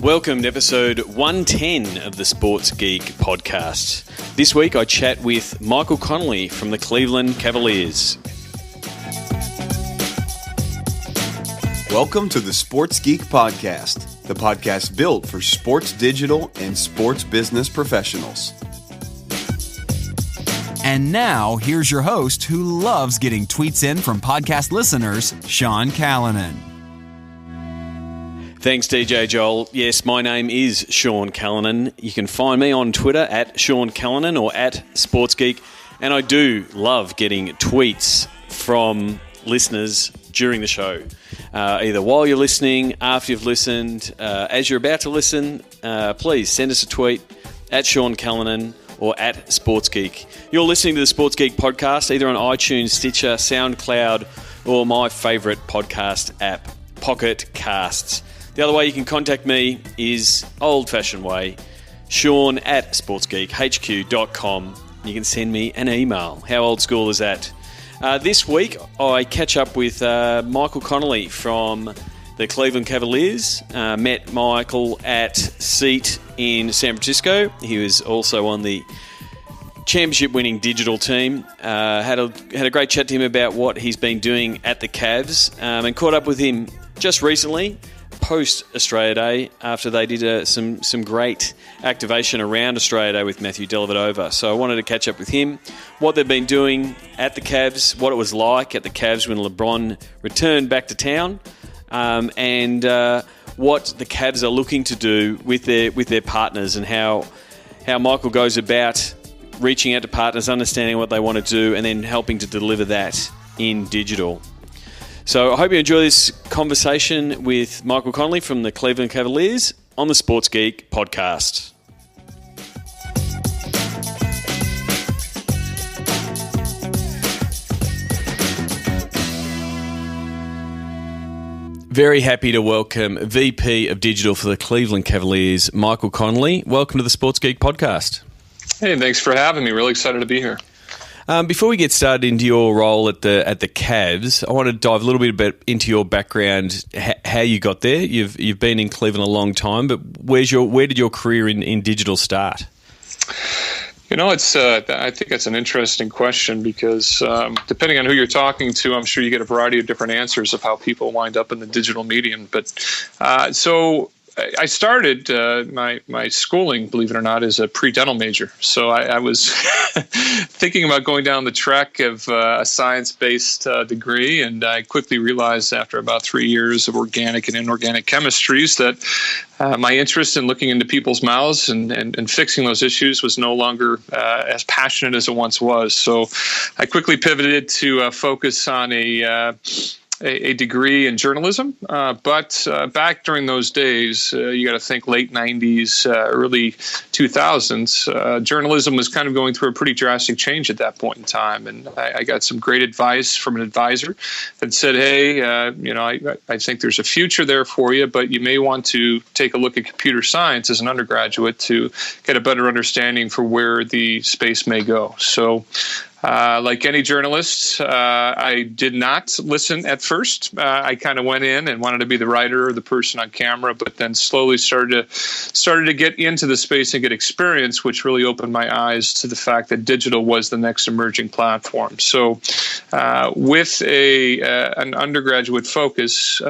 Welcome to episode 110 of the Sports Geek podcast. This week I chat with Michael Conley from the Cleveland Cavaliers. Welcome to the Sports Geek podcast, the podcast built for sports digital and sports business professionals. And now, here's your host who loves getting tweets in from podcast listeners, Sean Callanan. Thanks, DJ Joel. Yes, my name is Sean Callanan. You can find me on Twitter at Sean Callanan or at Sports Geek. And I do love getting tweets from listeners during the show. Either while you're listening, after you've listened, as you're about to listen, please send us a tweet at Sean Callanan or at Sports Geek. You're listening to the Sports Geek podcast either on iTunes, Stitcher, SoundCloud, or my favourite podcast app, Pocket Casts. The other way you can contact me is old-fashioned way, Sean at sportsgeekhq.com. You can send me an email. How old school is that? This week, I catch up with Michael Conley from the Cleveland Cavaliers. Met Michael at SEAT in San Francisco. He was also on the championship-winning digital team. Had a great chat to him about what he's been doing at the Cavs, and caught up with him just recently, post-Australia Day, after they did some great activation around Australia Day with Matthew Dellavedova. So I wanted to catch up with him, what they've been doing at the Cavs, what it was like at the Cavs when LeBron returned back to town, and what the Cavs are looking to do with their partners, and how Michael goes about reaching out to partners, understanding what they want to do, and then helping to deliver that in digital. So I hope you enjoy this conversation with Michael Conley from the Cleveland Cavaliers on the Sports Geek podcast. Very happy to welcome VP of Digital for the Cleveland Cavaliers, Michael Conley. Welcome to the Sports Geek podcast. Hey, thanks for having me. Really excited to be here. Before we get started into your role at the Cavs, I want to dive a little bit into your background, how you got there. You've been in Cleveland a long time, but where did your career in digital start? You know, I think it's an interesting question because depending on who you're talking to, I'm sure you get a variety of different answers of how people wind up in the digital medium. But so I started my schooling, believe it or not, as a pre-dental major. So I was thinking about going down the track of a science-based degree, and I quickly realized after about 3 years of organic and inorganic chemistries that my interest in looking into people's mouths and fixing those issues was no longer as passionate as it once was. So I quickly pivoted to focus on a degree in journalism, but back during those days, you got to think late 90s, early 2000s, journalism was kind of going through a pretty drastic change at that point in time. And I got some great advice from an advisor that said, hey, I think there's a future there for you, but you may want to take a look at computer science as an undergraduate to get a better understanding for where the space may go. So like any journalist, I did not listen at first. I kind of went in and wanted to be the writer or the person on camera, but then slowly started to get into the space and get experience, which really opened my eyes to the fact that digital was the next emerging platform. So with an undergraduate focus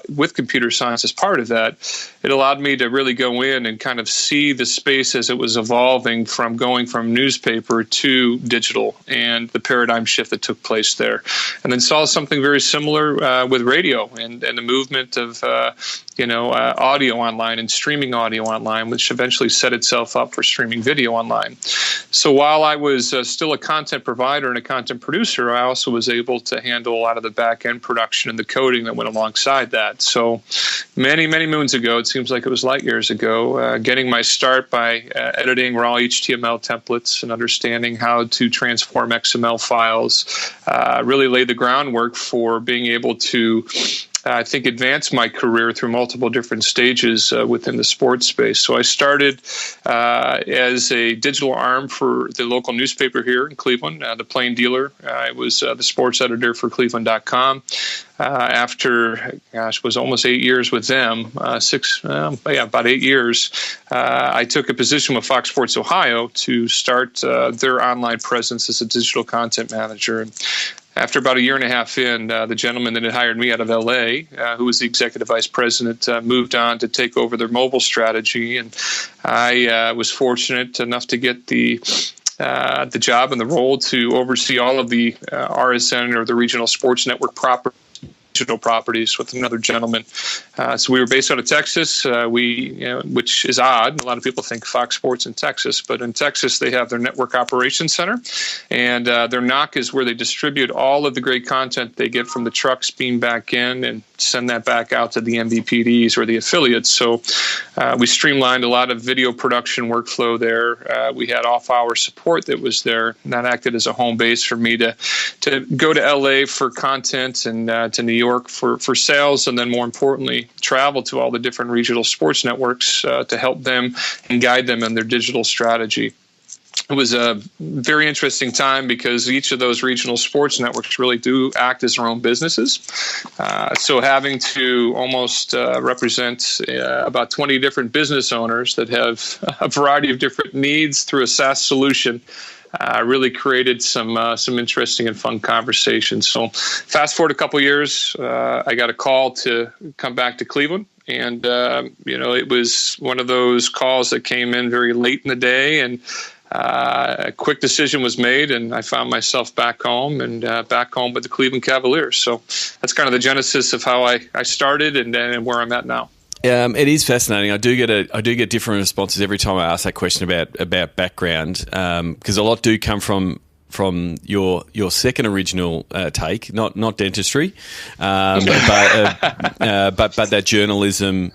with computer science as part of that, it allowed me to really go in and kind of see the space as it was evolving from going from newspaper to digital, and the paradigm shift that took place there. And then saw something very similar with radio and the movement of audio online and streaming audio online, which eventually set itself up for streaming video online. So while I was still a content provider and a content producer, I also was able to handle a lot of the back-end production and the coding that went alongside that. So many, many moons ago, it seems like it was light years ago, getting my start by editing raw HTML templates and understanding how to transform XML files, really laid the groundwork for being able to I think, advanced my career through multiple different stages within the sports space. So I started as a digital arm for the local newspaper here in Cleveland, the Plain Dealer. I was the sports editor for Cleveland.com. After, it was almost 8 years with them, about 8 years, I took a position with Fox Sports Ohio to start their online presence as a digital content manager. And after about a year and a half in, the gentleman that had hired me out of L.A., who was the executive vice president, moved on to take over their mobile strategy. And I was fortunate enough to get the job and the role to oversee all of the RSN, or the regional sports network digital properties, with another gentleman. So we were based out of Texas, which is odd. A lot of people think Fox Sports in Texas, but in Texas they have their network operations center, and their NOC is where they distribute all of the great content they get from the trucks, beam back in and send that back out to the MVPDs or the affiliates. So we streamlined a lot of video production workflow there. We had off-hour support that was there, and that acted as a home base for me to go to LA for content, and to New York for sales, and then more importantly, travel to all the different regional sports networks to help them and guide them in their digital strategy. It was a very interesting time because each of those regional sports networks really do act as their own businesses. So having to almost represent about 20 different business owners that have a variety of different needs through a SaaS solution really created some interesting and fun conversations. So fast forward a couple years, I got a call to come back to Cleveland. And, it was one of those calls that came in very late in the day, and a quick decision was made, and I found myself back home with the Cleveland Cavaliers. So that's kind of the genesis of how I started and where I'm at now. It is fascinating. I do get different responses every time I ask that question about background, because a lot do come from your second original take, not dentistry, but that journalism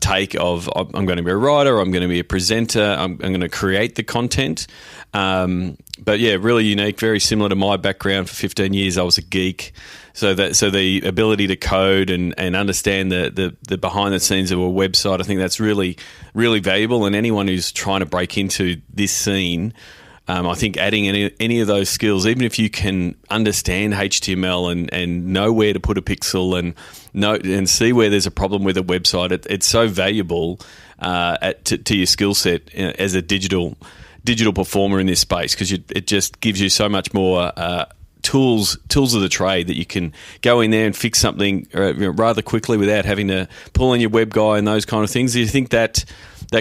take of I'm going to be a writer, I'm going to be a presenter, I'm going to create the content. But yeah, really unique, very similar to my background. For 15 years, I was a geek. So the ability to code and understand the behind the scenes of a website, I think that's really, really valuable. And anyone who's trying to break into this scene, I think adding any of those skills, even if you can understand HTML and know where to put a pixel and see where there's a problem with a website, it's so valuable to your skill set as a digital performer in this space, because it just gives you so much more tools of the trade that you can go in there and fix something rather quickly without having to pull in your web guy and those kind of things. Do you think that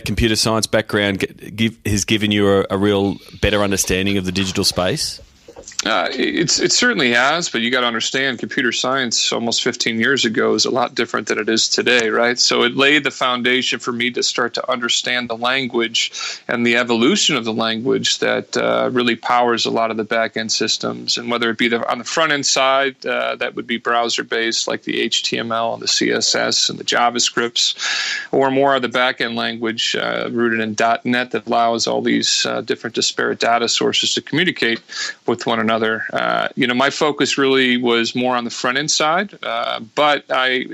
computer science background has given you a real better understanding of the digital space? It certainly has, but you got to understand, computer science almost 15 years ago is a lot different than it is today, right? So it laid the foundation for me to start to understand the language and the evolution of the language that really powers a lot of the back-end systems. And whether it be on the front-end side, that would be browser-based, like the HTML and the CSS and the JavaScripts, or more of the back-end language rooted in .NET that allows all these different disparate data sources to communicate with one another. My focus really was more on the front end side, but I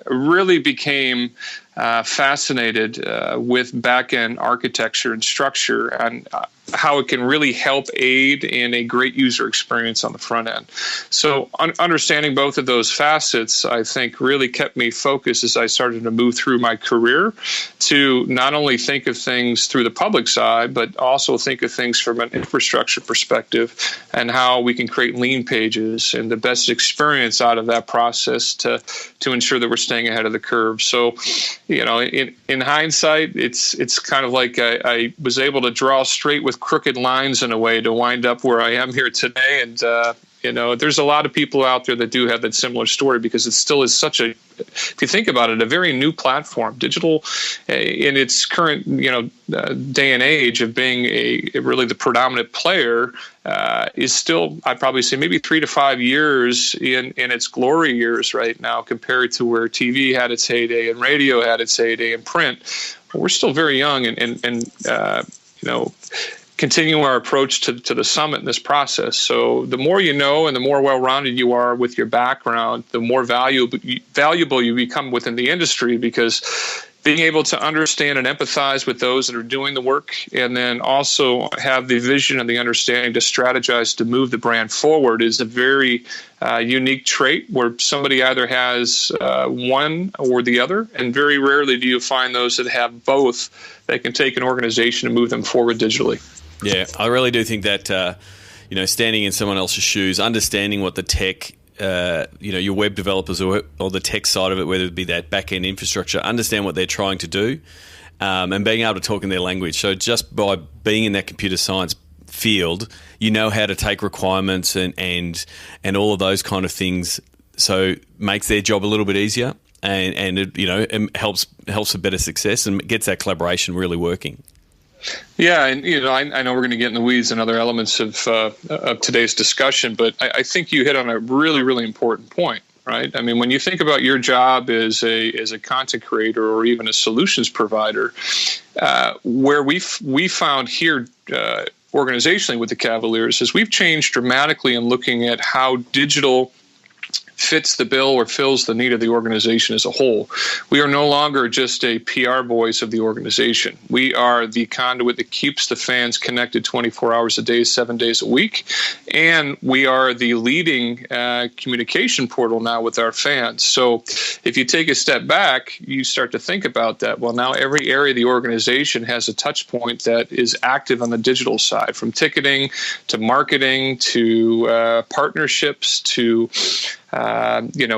really became fascinated with back end architecture and structure, and how it can really help aid in a great user experience on the front end. So understanding both of those facets, I think, really kept me focused as I started to move through my career to not only think of things through the public side, but also think of things from an infrastructure perspective and how we can create lean pages and the best experience out of that process to ensure that we're staying ahead of the curve. So, in hindsight, it's kind of like I was able to draw straight with crooked lines in a way to wind up where I am here today. And, there's a lot of people out there that do have that similar story, because it still is such if you think about it, a very new platform. Digital in its current, day and age of being really the predominant player is still, I'd probably say, maybe 3 to 5 years in its glory years right now, compared to where TV had its heyday and radio had its heyday and print. We're still very young and continue our approach to the summit in this process. So the more you know and the more well-rounded you are with your background, the more valuable you become within the industry, because being able to understand and empathize with those that are doing the work, and then also have the vision and the understanding to strategize to move the brand forward, is a very unique trait where somebody either has one or the other, and very rarely do you find those that have both that can take an organization and move them forward digitally. Yeah, I really do think that, standing in someone else's shoes, understanding what the tech, your web developers or the tech side of it, whether it be that back-end infrastructure, understand what they're trying to do, and being able to talk in their language. So just by being in that computer science field, you know how to take requirements and all of those kind of things, so makes their job a little bit easier, and it helps for better success and gets that collaboration really working. Yeah, and I know we're going to get in the weeds and other elements of today's discussion, but I think you hit on a really, really important point, right? I mean, when you think about your job as a content creator or even a solutions provider, where we found here organizationally with the Cavaliers is we've changed dramatically in looking at how digital fits the bill or fills the need of the organization as a whole. We are no longer just a PR voice of the organization. We are the conduit that keeps the fans connected 24 hours a day, 7 days a week. And we are the leading communication portal now with our fans. So if you take a step back, you start to think about that. Well, now every area of the organization has a touch point that is active on the digital side, from ticketing to marketing to partnerships to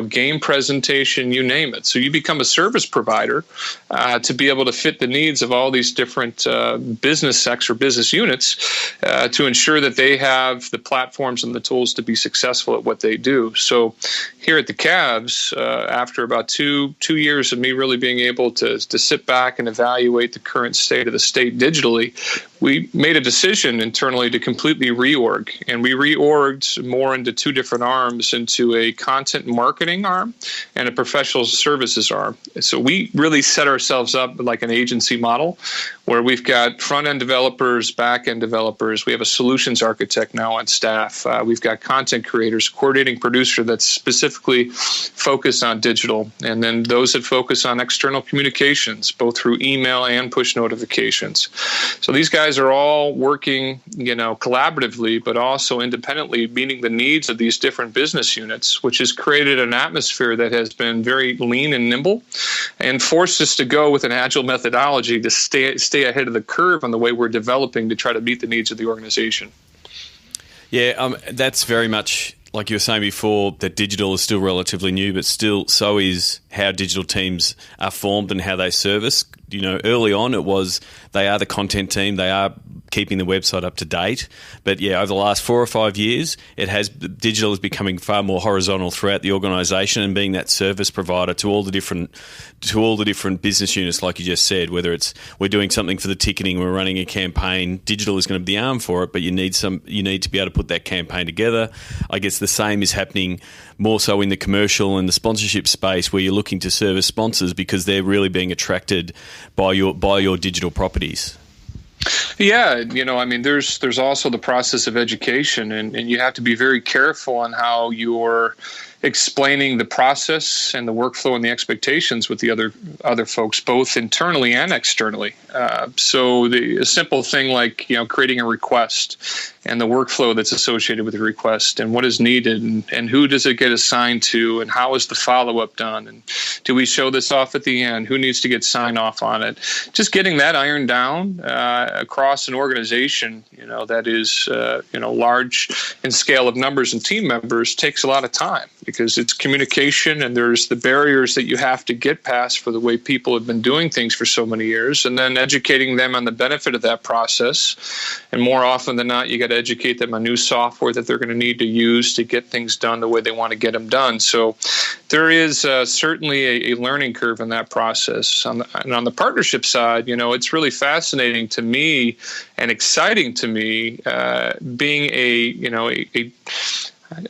game presentation, you name it. So you become a service provider to be able to fit the needs of all these different business sects or business units to ensure that they have the platforms and the tools to be successful at what they do. So here at the Cavs, after about two years of me really being able to sit back and evaluate the current state of the state digitally, we made a decision internally to completely reorg. And we reorged more into two different arms, into a content marketing arm and a professional services arm. So we really set ourselves up like an agency model where we've got front-end developers, back-end developers. We have a solutions architect now on staff. We've got content creators, coordinating producer that's specifically focused on digital, and then those that focus on external communications, both through email and push notifications. So these guys are all working, collaboratively, but also independently, meeting the needs of these different business units, which has created an atmosphere that has been very lean and nimble and forced us to go with an agile methodology to stay ahead of the curve on the way we're developing to try to meet the needs of the organization. Yeah, that's very much like you were saying before, that digital is still relatively new, but still so is how digital teams are formed and how they service. Early on it was they are the content team, they are keeping the website up to date. But yeah, over the last 4 or 5 years, digital is becoming far more horizontal throughout the organisation and being that service provider to all the different business units, like you just said. Whether it's we're doing something for the ticketing, we're running a campaign, digital is going to be the arm for it, but you need to be able to put that campaign together. I guess the same is happening more so in the commercial and the sponsorship space, where you're looking to service sponsors because they're really being attracted by your digital properties. Yeah, there's also the process of education, and you have to be very careful on how you're explaining the process and the workflow and the expectations with the other folks, both internally and externally. So a simple thing like creating a request and the workflow that's associated with the request and what is needed and who does it get assigned to and how is the follow-up done and do we show this off at the end? Who needs to get sign off on it? Just getting that ironed down across an organization, that is large in scale of numbers and team members takes a lot of time, because it's communication and there's the barriers that you have to get past for the way people have been doing things for so many years, and then educating them on the benefit of that process. And more often than not, you got to educate them on new software that they're going to need to use to get things done the way they want to get them done. So there is certainly a learning curve in that process. And on the partnership side, it's really fascinating to me and exciting to me being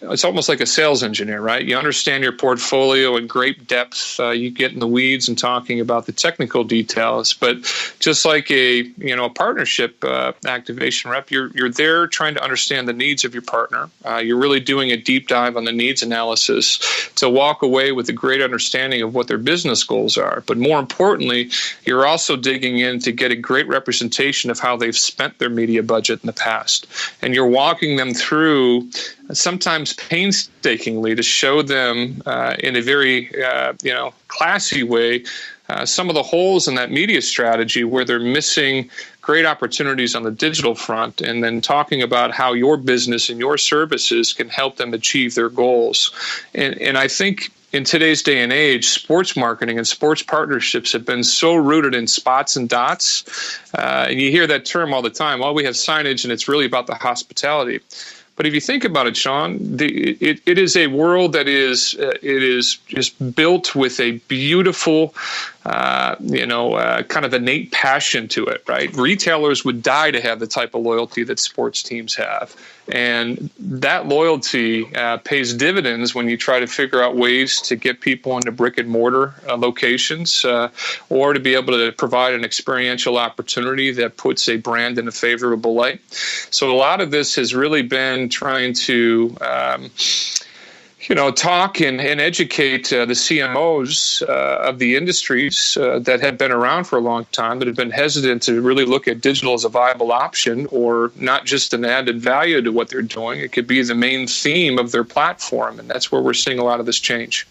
it's almost like a sales engineer, right? You understand your portfolio in great depth. You get in the weeds and talking about the technical details. But just like a partnership activation rep, you're there trying to understand the needs of your partner. You're really doing a deep dive on the needs analysis to walk away with a great understanding of what their business goals are. But more importantly, you're also digging in to get a great representation of how they've spent their media budget in the past. And you're walking them through, sometimes painstakingly, to show them in a very classy way some of the holes in that media strategy where they're missing great opportunities on the digital front, and then talking about how your business and your services can help them achieve their goals. And I think in today's day and age, sports marketing and sports partnerships have been so rooted in spots and dots. And you hear that term all the time. Well, we have signage and it's really about the hospitality. But if you think about it, Sean, it is a world that is just built with a beautiful, kind of innate passion to it, right? Retailers would die to have the type of loyalty that sports teams have. And that loyalty pays dividends when you try to figure out ways to get people into brick and mortar locations or to be able to provide an experiential opportunity that puts a brand in a favorable light. So a lot of this has really been trying to talk and educate the CMOs of the industries that have been around for a long time, that have been hesitant to really look at digital as a viable option, or not just an added value to what they're doing. It could be the main theme of their platform, and that's where we're seeing a lot of this change.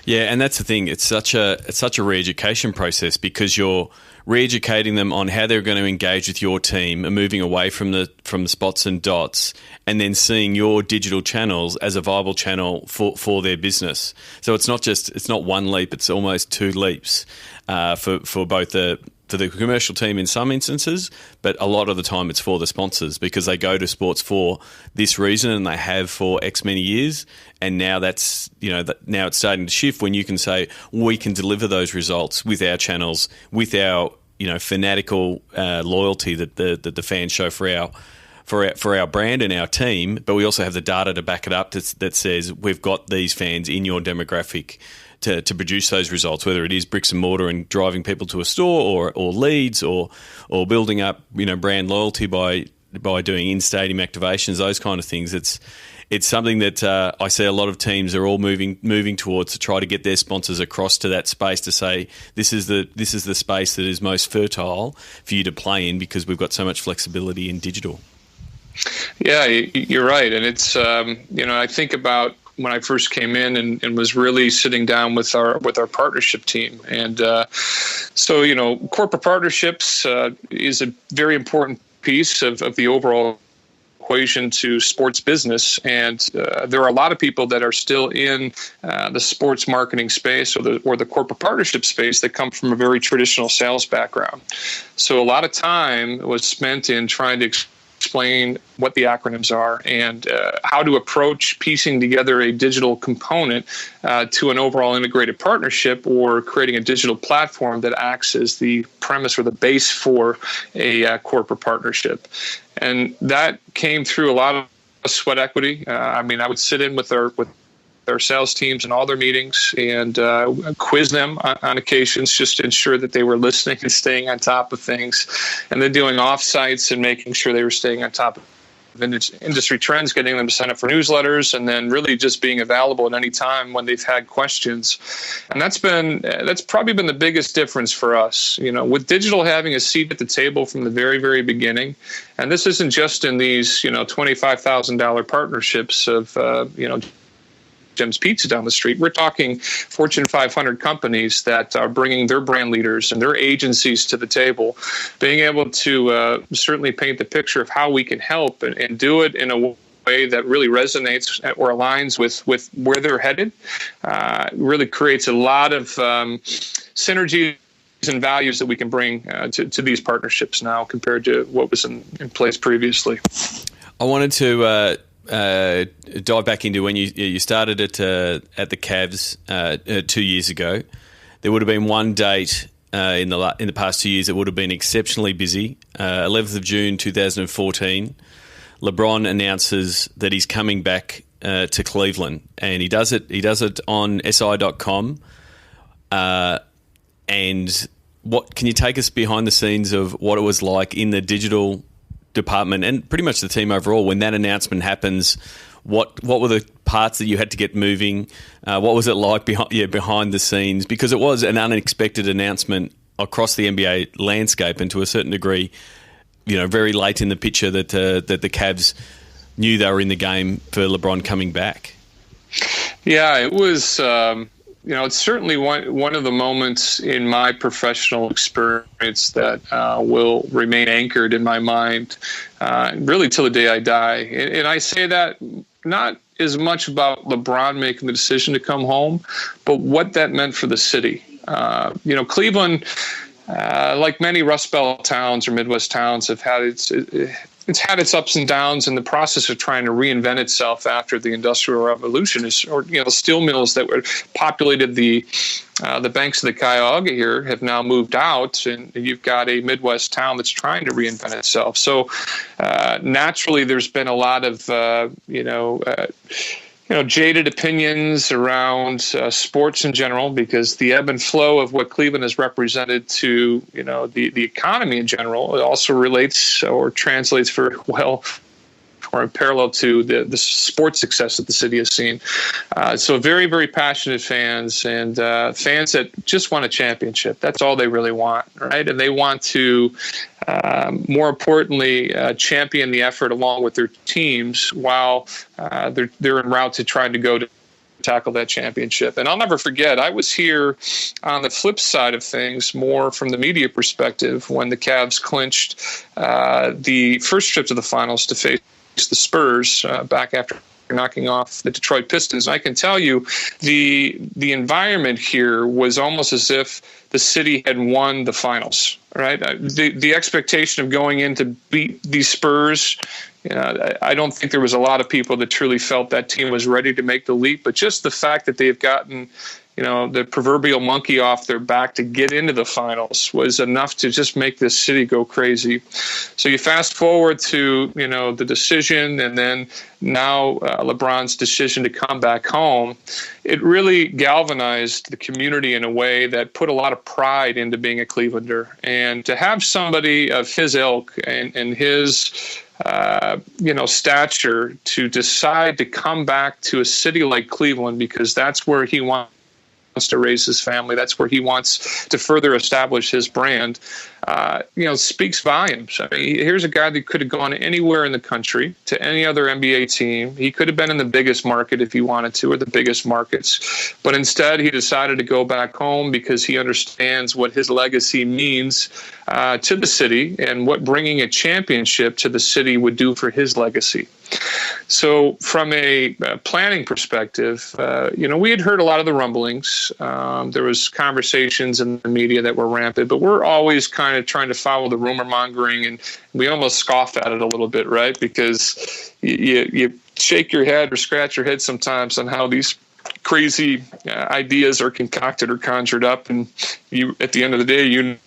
Yeah, and that's the thing. It's such a re-education process, because you're re-educating them on how they're going to engage with your team and moving away from the spots and dots, and then seeing your digital channels as a viable channel for their business. So it's not one leap, it's almost two leaps for both the commercial team in some instances, but a lot of the time it's for the sponsors, because they go to sports for this reason and they have for X many years. And now now it's starting to shift when you can say, we can deliver those results with our channels, with our fanatical loyalty that the fans show for our brand and our team. But we also have the data to back it up that says we've got these fans in your demographic to produce those results, whether it is bricks and mortar and driving people to a store, or leads, or building up brand loyalty by doing in-stadium activations, those kind of things. It's something that I see a lot of teams are all moving towards, to try to get their sponsors across to that space, to say this is the space that is most fertile for you to play in, because we've got so much flexibility in digital. Yeah, you're right, and it's I think about when I first came in and was really sitting down with our partnership team, and so corporate partnerships is a very important piece of the overall equation to sports business, and there are a lot of people that are still in the sports marketing space or the corporate partnership space that come from a very traditional sales background. So a lot of time was spent in trying to explain what the acronyms are and how to approach piecing together a digital component to an overall integrated partnership, or creating a digital platform that acts as the premise or the base for a corporate partnership. And that came through a lot of sweat equity. I would sit in with our sales teams in all their meetings and quiz them on occasions, just to ensure that they were listening and staying on top of things, and then doing offsites and making sure they were staying on top of industry trends, getting them to sign up for newsletters, and then really just being available at any time when they've had questions. And that's probably been the biggest difference for us, with digital having a seat at the table from the very, very beginning. And this isn't just in these, $25,000 partnerships of, Jim's Pizza down the street. We're talking Fortune 500 companies that are bringing their brand leaders and their agencies to the table, being able to certainly paint the picture of how we can help and do it in a way that really resonates or aligns with where they're headed. Really creates a lot of synergy and values that we can bring to these partnerships now compared to what was in place previously. I wanted to dive back into when you started at the Cavs 2 years ago. There would have been one date in the past 2 years that would have been exceptionally busy. 11th of June 2014, LeBron announces that he's coming back to Cleveland, and he does it on SI.com. And what can you take us behind the scenes of what it was like in the digital department and pretty much the team overall when that announcement happens? What were the parts that you had to get moving? What was it like behind the scenes? Because it was an unexpected announcement across the NBA landscape, and to a certain degree, very late in the picture that the Cavs knew they were in the game for LeBron coming back. Yeah, it was. It's certainly one of the moments in my professional experience that will remain anchored in my mind, really till the day I die. And I say that not as much about LeBron making the decision to come home, but what that meant for the city. Cleveland, like many Rust Belt towns or Midwest towns, have had it's had its ups and downs in the process of trying to reinvent itself after the Industrial Revolution. The steel mills that were populated the banks of the Cuyahoga here have now moved out, and you've got a Midwest town that's trying to reinvent itself. So naturally, there's been a lot of jaded opinions around sports in general, because the ebb and flow of what Cleveland has represented to, the economy in general, it also relates or translates very well or in parallel to the sports success that the city has seen. So very, very passionate fans, and fans that just want a championship. That's all they really want, right? And they want to, more importantly, champion the effort along with their teams while they're en route to trying to go to tackle that championship. And I'll never forget, I was here on the flip side of things, more from the media perspective, when the Cavs clinched the first trip to the finals to face the Spurs back after knocking off the Detroit Pistons. I can tell you the environment here was almost as if the city had won the finals, right? The expectation of going in to beat these Spurs, I don't think there was a lot of people that truly felt that team was ready to make the leap, but just the fact that they've gotten the proverbial monkey off their back to get into the finals was enough to just make this city go crazy. So you fast forward to, the decision, and then now LeBron's decision to come back home. It really galvanized the community in a way that put a lot of pride into being a Clevelander. And to have somebody of his ilk and his stature to decide to come back to a city like Cleveland, because that's where he wants to raise his family, that's where he wants to further establish his brand, speaks volumes. I mean, here's a guy that could have gone anywhere in the country to any other NBA team. He could have been in the biggest market if he wanted to, or the biggest markets. But instead, he decided to go back home because he understands what his legacy means to the city and what bringing a championship to the city would do for his legacy. So from a planning perspective, we had heard a lot of the rumblings. There was conversations in the media that were rampant, but we're always kind of trying to follow the rumor mongering, and we almost scoff at it a little bit, right? Because you shake your head or scratch your head sometimes on how these crazy ideas are concocted or conjured up, and you, at the end of the day,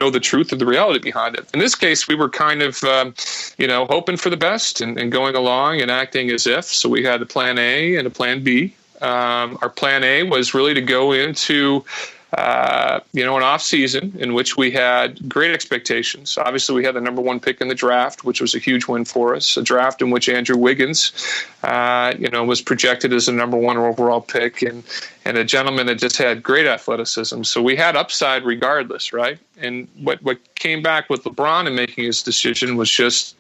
know the truth of the reality behind it. In this case, we were kind of, hoping for the best and going along and acting as if. So we had a plan A and a plan B. Our plan A was really to go into, an off season in which we had great expectations. Obviously, we had the number one pick in the draft, which was a huge win for us. A draft in which Andrew Wiggins, was projected as a number one overall pick, and a gentleman that just had great athleticism. So we had upside regardless, right? And what came back with LeBron and making his decision was just,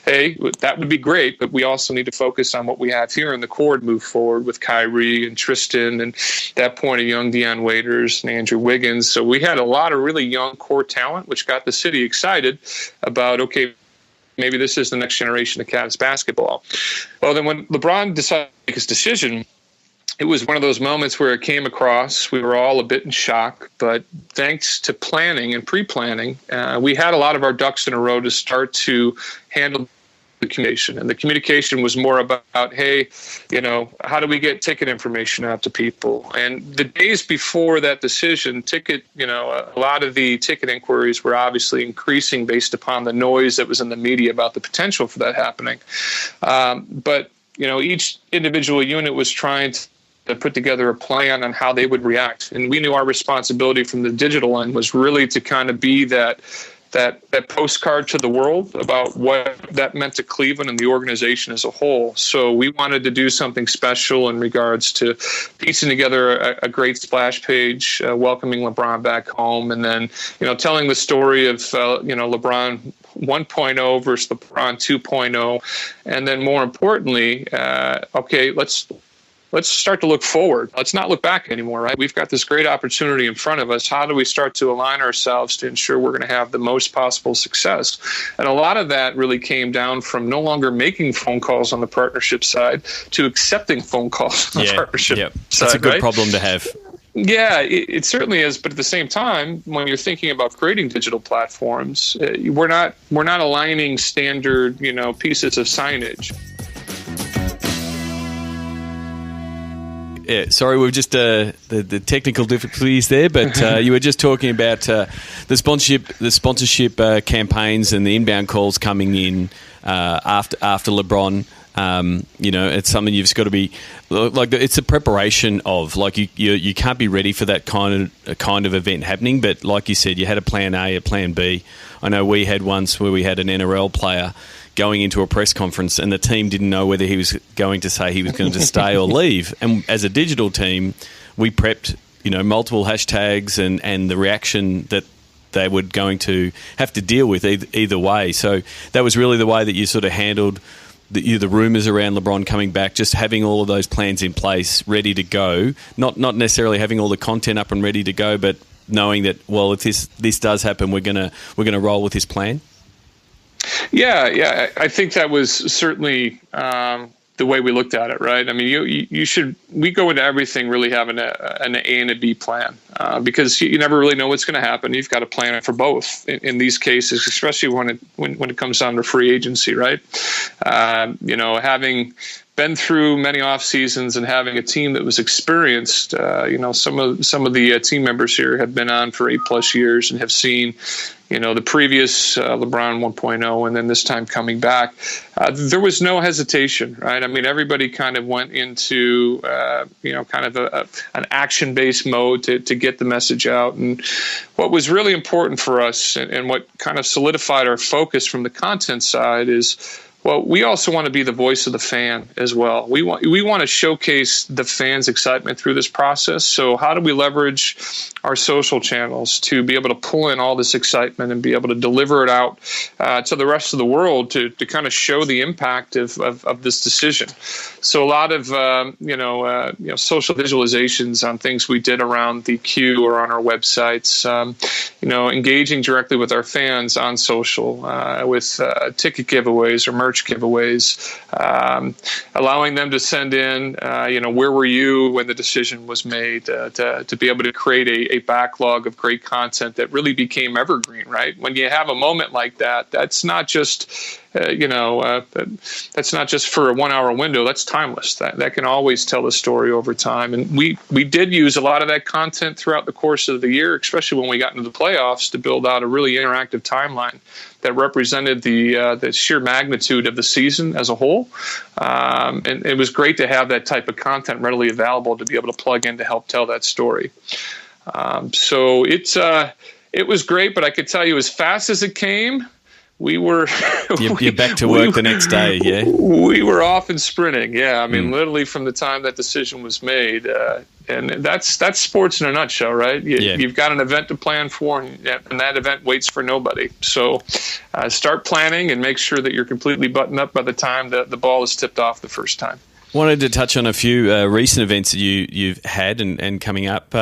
hey, that would be great, but we also need to focus on what we have here in the core to move forward with Kyrie and Tristan, and that point of young Deion Waiters and Andrew Wiggins. So we had a lot of really young core talent, which got the city excited about, okay, maybe this is the next generation of Cavs basketball. Well, then when LeBron decided to make his decision, it was one of those moments where it came across. We were all a bit in shock, but thanks to planning and pre-planning, we had a lot of our ducks in a row to start to handle the communication. And the communication was more about, hey, how do we get ticket information out to people? And the days before that decision, a lot of the ticket inquiries were obviously increasing based upon the noise that was in the media about the potential for that happening. But each individual unit was trying to put together a plan on how they would react. And we knew our responsibility from the digital end was really to kind of be that postcard to the world about what that meant to Cleveland and the organization as a whole. So we wanted to do something special in regards to piecing together a great splash page, welcoming LeBron back home, and then, telling the story of, LeBron 1.0 versus LeBron 2.0. And then more importantly, let's start to look forward. Let's not look back anymore, right? We've got this great opportunity in front of us. How do we start to align ourselves to ensure we're going to have the most possible success? And a lot of that really came down from no longer making phone calls on the partnership side to accepting phone calls on the partnership side. That's a good problem to have. Yeah, it certainly is. But at the same time, when you're thinking about creating digital platforms, we're not aligning standard, pieces of signage. Yeah, sorry, we've just the technical difficulties there, but you were just talking about the sponsorship campaigns and the inbound calls coming in after LeBron. It's something you've just got to be like. It's a preparation of you can't be ready for that kind of event happening. But like you said, you had a plan A, a plan B. I know we had once where we had an NRL player going into a press conference and the team didn't know whether he was going to say he was going to stay or leave. And as a digital team, we prepped, multiple hashtags and the reaction that they were going to have to deal with either way. So that was really the way that you sort of handled the rumours around LeBron coming back, just having all of those plans in place, ready to go. Not necessarily having all the content up and ready to go, but knowing that, well, if this does happen, we're gonna roll with this plan. Yeah. I think that was certainly the way we looked at it, right? I mean, we go into everything really having an A and a B plan because you never really know what's going to happen. You've got to plan for both in these cases, especially when it comes down to free agency, right? Having been through many off seasons and having a team that was experienced, some of the team members here have been on for 8+ years and have seen, the previous LeBron 1.0 and then this time coming back. There was no hesitation, right? I mean, everybody kind of went into, kind of an action-based mode to get the message out. And what was really important for us and what kind of solidified our focus from the content side is, well, we also want to be the voice of the fan as well. We want to showcase the fans' excitement through this process. So how do we leverage our social channels to be able to pull in all this excitement and be able to deliver it out to the rest of the world to kind of show the impact of this decision? So a lot of social visualizations on things we did around the queue or on our websites. Engaging directly with our fans on social with ticket giveaways or merch giveaways, allowing them to send in, where were you when the decision was made, to be able to create a backlog of great content that really became evergreen, right? When you have a moment like that, that's not just, that's not just for a 1 hour window. That's timeless. That can always tell a story over time. And we did use a lot of that content throughout the course of the year, especially when we got into the playoffs, to build out a really interactive timeline that represented the sheer magnitude of the season as a whole. And it was great to have that type of content readily available to be able to plug in to help tell that story. So it was great, but I could tell you as fast as it came, we were you're back to work the next day. Yeah, we were off and sprinting. Yeah, I mean, literally from the time that decision was made, and that's sports in a nutshell, right? You've got an event to plan for, and that event waits for nobody. So start planning and make sure that you're completely buttoned up by the time that the ball is tipped off the first time. Wanted to touch on a few recent events that you've had and coming up.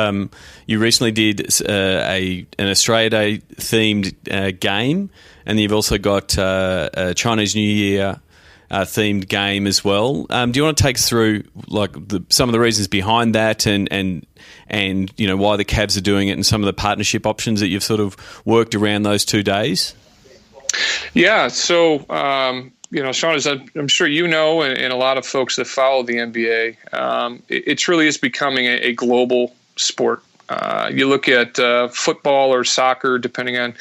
You recently did an Australia Day themed game, and you've also got a Chinese New Year themed game as well. Do you want to take us through some of the reasons behind that and why the Cavs are doing it and some of the partnership options that you've sort of worked around those 2 days? Yeah, so Sean, as I'm sure you know, and a lot of folks that follow the NBA, it truly is becoming a global sport. You look at football or soccer, depending on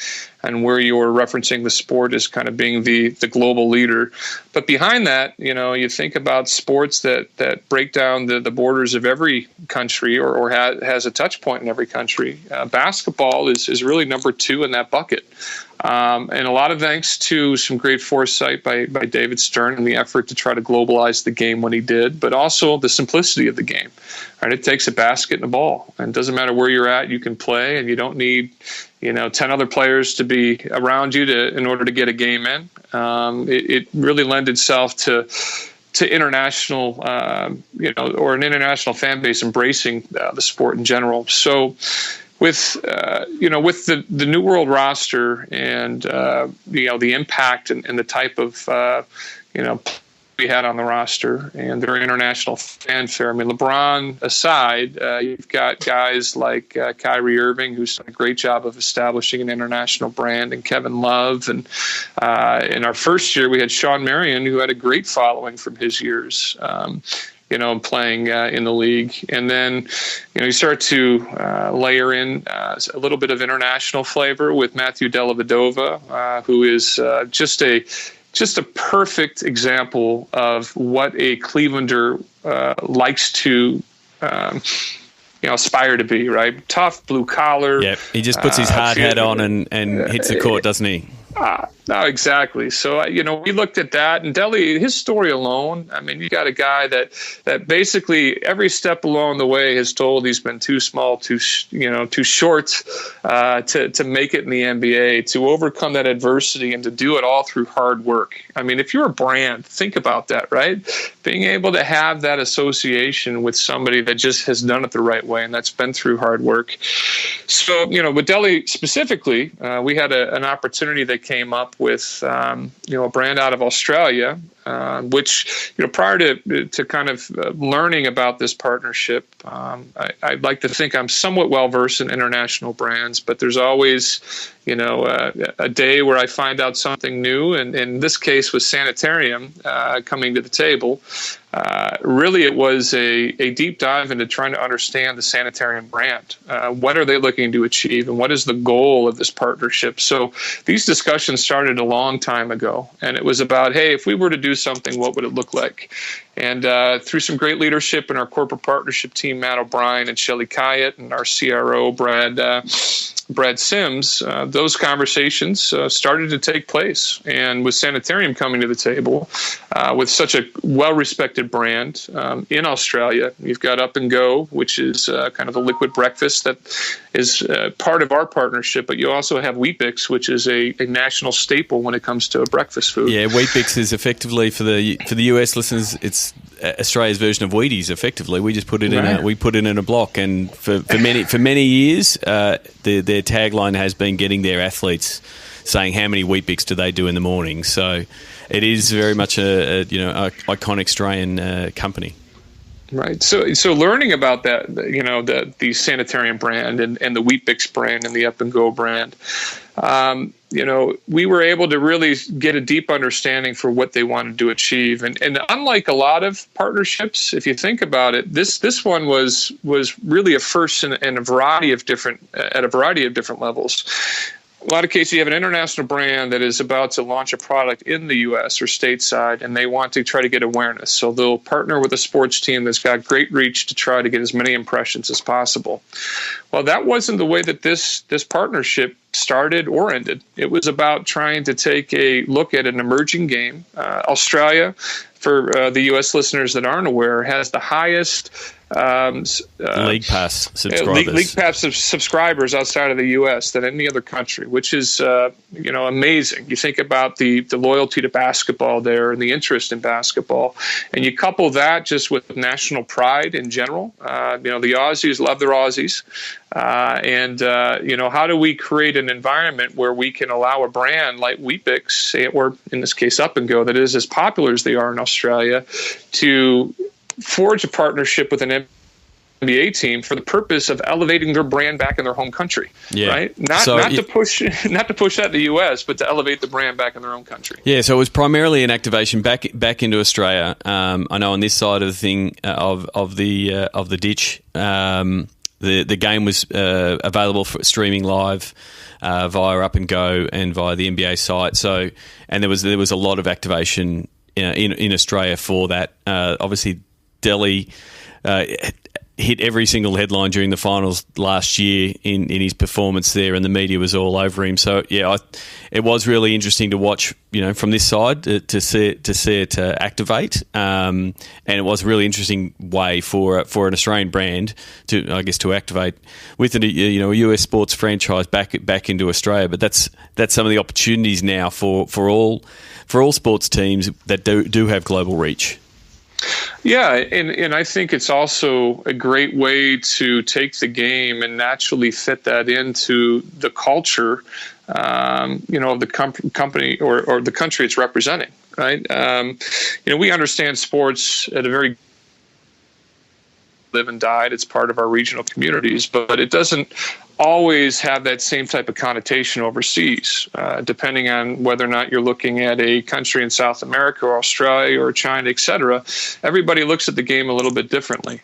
and where you're referencing the sport as kind of being the global leader. But behind that, you think about sports that break down the borders of every country or has a touch point in every country. Basketball is really number 2 in that bucket. And a lot of thanks to some great foresight by David Stern and the effort to try to globalize the game when he did, but also the simplicity of the game. Right? It takes a basket and a ball, and it doesn't matter where you're at, you can play, and you don't need 10 other players to be around you in order to get a game in. It really lends itself to international, or an international fan base embracing the sport in general. So, with the New World roster and the impact and the type of we had on the roster and their international fanfare. I mean, LeBron aside, you've got guys like Kyrie Irving, who's done a great job of establishing an international brand, and Kevin Love. And in our first year, we had Sean Marion, who had a great following from his years. Playing in the league. And then, you start to layer in a little bit of international flavor with Matthew Dellavedova, who is just a perfect example of what a Clevelander likes to aspire to be, right? Tough, blue collar. Yeah, he just puts his hard hat on and hits the court, doesn't he? No, exactly. So, we looked at that, and Delly, his story alone, I mean, you got a guy that basically every step along the way has told he's been too small, too short to make it in the NBA, to overcome that adversity and to do it all through hard work. I mean, if you're a brand, think about that, right? Being able to have that association with somebody that just has done it the right way, and that's been through hard work. So, with Delly specifically, we had an opportunity that came up with a brand out of Australia, which prior to kind of learning about this partnership, I'd like to think I'm somewhat well versed in international brands, but there's always a day where I find out something new, and in this case with Sanitarium coming to the table. Really, it was a deep dive into trying to understand the Sanitarium brand. What are they looking to achieve, and what is the goal of this partnership? So these discussions started a long time ago, and it was about, hey, if we were to do something, what would it look like? And through some great leadership in our corporate partnership team, Matt O'Brien and Shelley Kyatt, and our CRO, Brad Sims, those conversations started to take place. And with Sanitarium coming to the table, with such a well-respected brand in Australia, you've got Up and Go, which is kind of a liquid breakfast that is part of our partnership, but you also have Wheaties, which is a national staple when it comes to a breakfast food. Yeah, Wheaties is effectively, for the US listeners, it's Australia's version of Wheaties. Effectively, we just put it in a block, and for many years, their tagline has been getting their athletes saying how many Wheaties do they do in the morning. So it is very much a iconic Australian company. Right. So learning about that, the Sanitarium brand and the Wheaties brand and the Up and Go brand, we were able to really get a deep understanding for what they wanted to achieve. And unlike a lot of partnerships, if you think about it, this one was really a first in a variety of different levels. A lot of cases, you have an international brand that is about to launch a product in the U.S. or stateside, and they want to try to get awareness. So they'll partner with a sports team that's got great reach to try to get as many impressions as possible. Well, that wasn't the way that this partnership started or ended. It was about trying to take a look at an emerging game. Australia, for the U.S. listeners that aren't aware, has the highest League Pass subscribers. League Pass subscribers outside of the U.S. than any other country, which is amazing. You think about the loyalty to basketball there and the interest in basketball, and you couple that just with national pride in general. The Aussies love their Aussies, and how do we create an environment where we can allow a brand like Wheaties, or in this case Up and Go, that is as popular as they are in Australia, to forge a partnership with an NBA team for the purpose of elevating their brand back in their home country, right? Not to push that in the US, but to elevate the brand back in their own country. Yeah, so it was primarily an activation back into Australia. I know on this side of the thing of the ditch, the game was available for streaming live via Up and Go and via the NBA site. So, and there was a lot of activation in Australia for that. Obviously, Delhi hit every single headline during the finals last year in his performance there, and the media was all over him. So yeah, it was really interesting to watch, from this side to see it activate, and it was a really interesting way for an Australian brand to activate with a US sports franchise back into Australia. But that's some of the opportunities now for all sports teams that do have global reach. Yeah, and I think it's also a great way to take the game and naturally fit that into the culture, of the company or the country it's representing, right? We understand sports at a very live and died. It's part of our regional communities, but it doesn't always have that same type of connotation overseas, depending on whether or not you're looking at a country in South America or Australia or China, et cetera. Everybody looks at the game a little bit differently.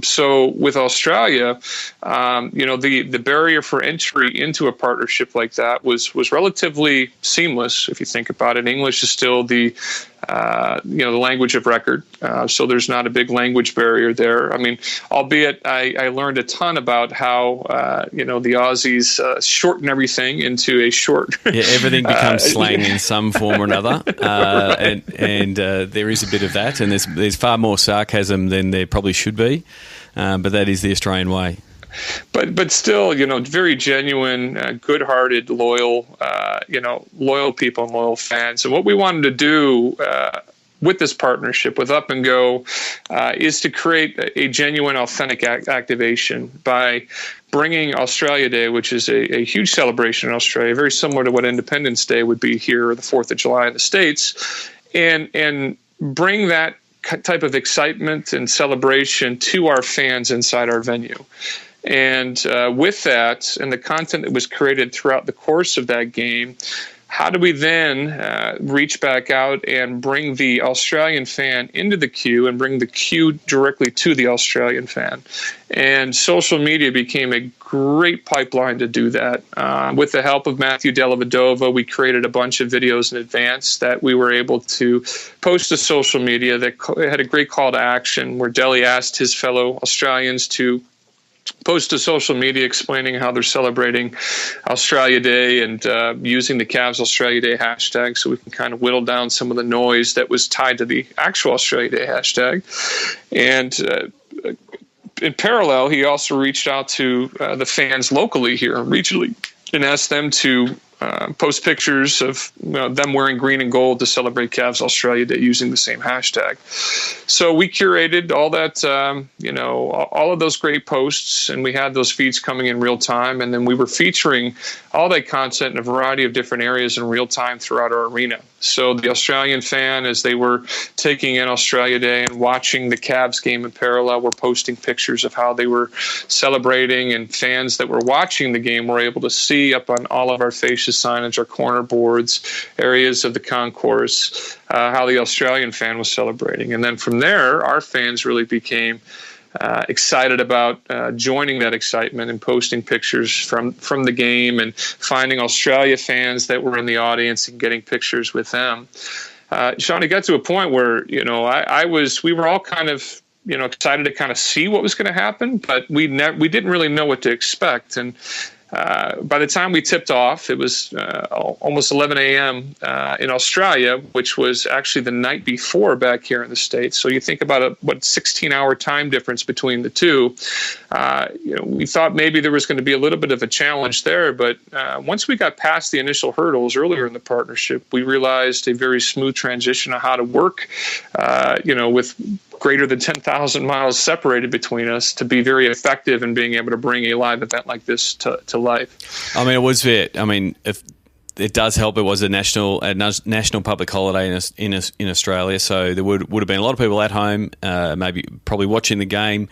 So with Australia, the barrier for entry into a partnership like that was relatively seamless. If you think about it, English is still the language of record. So there's not a big language barrier there. I mean, albeit I learned a ton about how, the Aussies shorten everything into a short. Yeah, everything becomes slang in some form or another. And there is a bit of that. And there's far more sarcasm than there probably should be. But that is the Australian way. But still, very genuine, good-hearted, loyal people and loyal fans. And what we wanted to do with this partnership with Up and Go is to create a genuine, authentic activation by bringing Australia Day, which is a huge celebration in Australia, very similar to what Independence Day would be here, or the 4th of July in the States, and bring that type of excitement and celebration to our fans inside our venue. And with that and the content that was created throughout the course of that game, how do we then reach back out and bring the Australian fan into the queue and bring the queue directly to the Australian fan? And social media became a great pipeline to do that. With the help of Matthew Dellavedova, we created a bunch of videos in advance that we were able to post to social media that had a great call to action, where Delhi asked his fellow Australians to post to social media explaining how they're celebrating Australia Day and using the Cavs Australia Day hashtag, so we can kind of whittle down some of the noise that was tied to the actual Australia Day hashtag. And in parallel, he also reached out to the fans locally here, regionally, and asked them to post pictures of them wearing green and gold to celebrate Cavs Australia Day using the same hashtag. So we curated all that, all of those great posts, and we had those feeds coming in real time. And then we were featuring all that content in a variety of different areas in real time throughout our arena. So the Australian fan, as they were taking in Australia Day and watching the Cavs game in parallel, were posting pictures of how they were celebrating, and fans that were watching the game were able to see up on all of our fascia signage, our corner boards, areas of the concourse, how the Australian fan was celebrating. And then from there, our fans really became excited about joining that excitement and posting pictures from the game, and finding Australia fans that were in the audience and getting pictures with them. Sean, it got to a point where, we were all kind of, excited to kind of see what was going to happen, but we didn't really know what to expect. And by the time we tipped off, it was almost 11 a.m. In Australia, which was actually the night before back here in the States. So you think about a 16-hour time difference between the two. We thought maybe there was going to be a little bit of a challenge there, but once we got past the initial hurdles earlier in the partnership, we realized a very smooth transition on how to work, with greater than 10,000 miles separated between us, to be very effective in being able to bring a live event like this to life. I mean, it was it. I mean, if it does help, it was a national public holiday in Australia, so there would have been a lot of people at home, probably watching the game.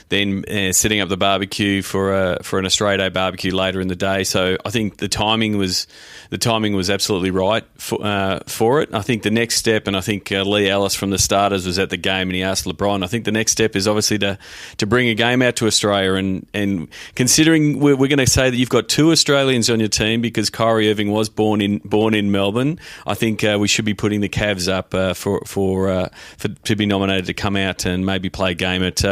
then setting up the barbecue for an Australia Day barbecue later in the day. So I think the timing was absolutely right for it. I think the next step, and I think Lee Ellis from the Starters was at the game and he asked LeBron, I think the next step is obviously to bring a game out to Australia, and considering we're going to say that you've got 2 Australians on your team because Kyrie Irving was born in Melbourne, I think we should be putting the Cavs up to be nominated to come out and maybe play a game at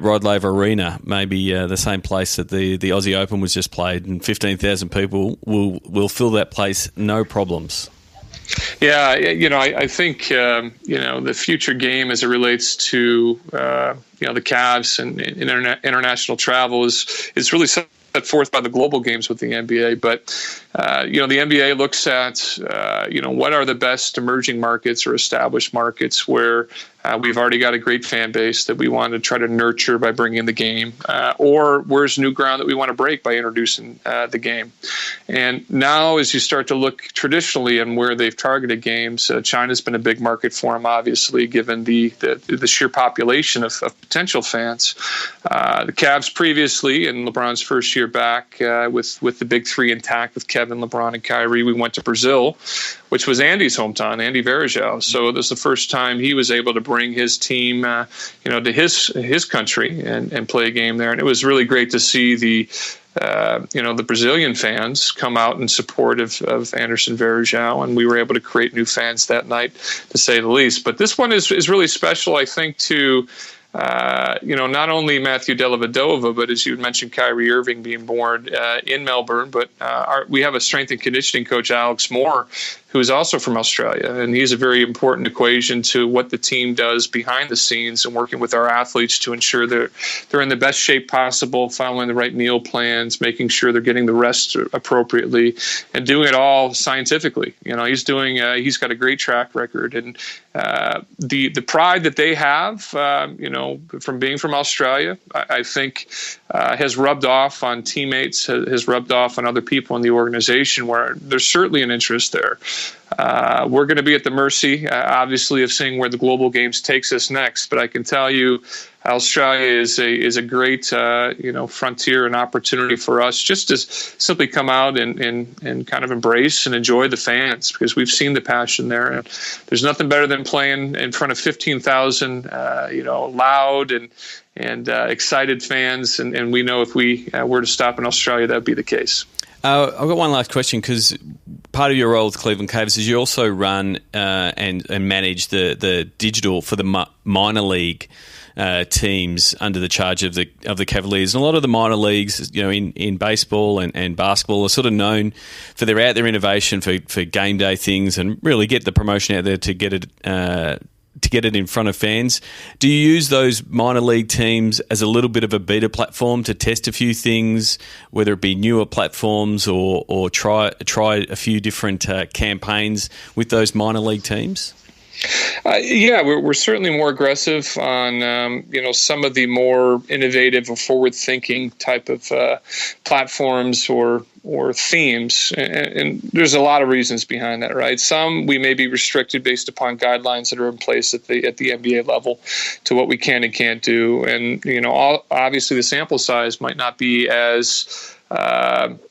Rod Laver Arena, maybe the same place that the Aussie Open was just played, and 15,000 people will fill that place, no problems. Yeah, I think the future game as it relates to the Cavs and international travel is really set forth by the global games with the NBA. But the NBA looks at what are the best emerging markets or established markets where we've already got a great fan base that we want to try to nurture by bringing the game, or where's new ground that we want to break by introducing the game. And now as you start to look traditionally and where they've targeted games, China's been a big market for them, obviously, given the sheer population of potential fans. The Cavs previously, in LeBron's first year back, with the big three intact with Kevin, LeBron, and Kyrie, we went to Brazil, which was Andy's hometown, Andy Varejão. So this is the first time he was able to bring his team, to his country and play a game there. And it was really great to see the Brazilian fans come out in support of Anderson Varejão, and we were able to create new fans that night, to say the least. But this one is really special, I think, to not only Matthew Dellavedova, but as you mentioned, Kyrie Irving being born in Melbourne. But we have a strength and conditioning coach, Alex Moore, who is also from Australia, and he's a very important equation to what the team does behind the scenes and working with our athletes to ensure they're in the best shape possible, following the right meal plans, making sure they're getting the rest appropriately, and doing it all scientifically. He's got a great track record, and the pride that they have, from being from Australia, I think has rubbed off on teammates, has rubbed off on other people in the organization, where there's certainly an interest there. We're going to be at the mercy, obviously, of seeing where the global games takes us next. But I can tell you, Australia is a great frontier and opportunity for us just to simply come out and kind of embrace and enjoy the fans, because we've seen the passion there. And there's nothing better than playing in front of 15,000 loud and excited fans. And we know if we were to stop in Australia, that would be the case. I've got one last question, because part of your role with Cleveland Cavs is you also run and manage the digital for the minor league teams under the charge of the Cavaliers. And a lot of the minor leagues, in baseball and basketball, are sort of known for their out there innovation for game day things, and really get the promotion out there to get it in front of fans. Do you use those minor league teams as a little bit of a beta platform to test a few things, whether it be newer platforms or try a few different campaigns with those minor league teams? We're certainly more aggressive on some of the more innovative or forward-thinking type of platforms or themes, and there's a lot of reasons behind that, right? Some we may be restricted based upon guidelines that are in place at the NBA level to what we can and can't do, and obviously the sample size might not be as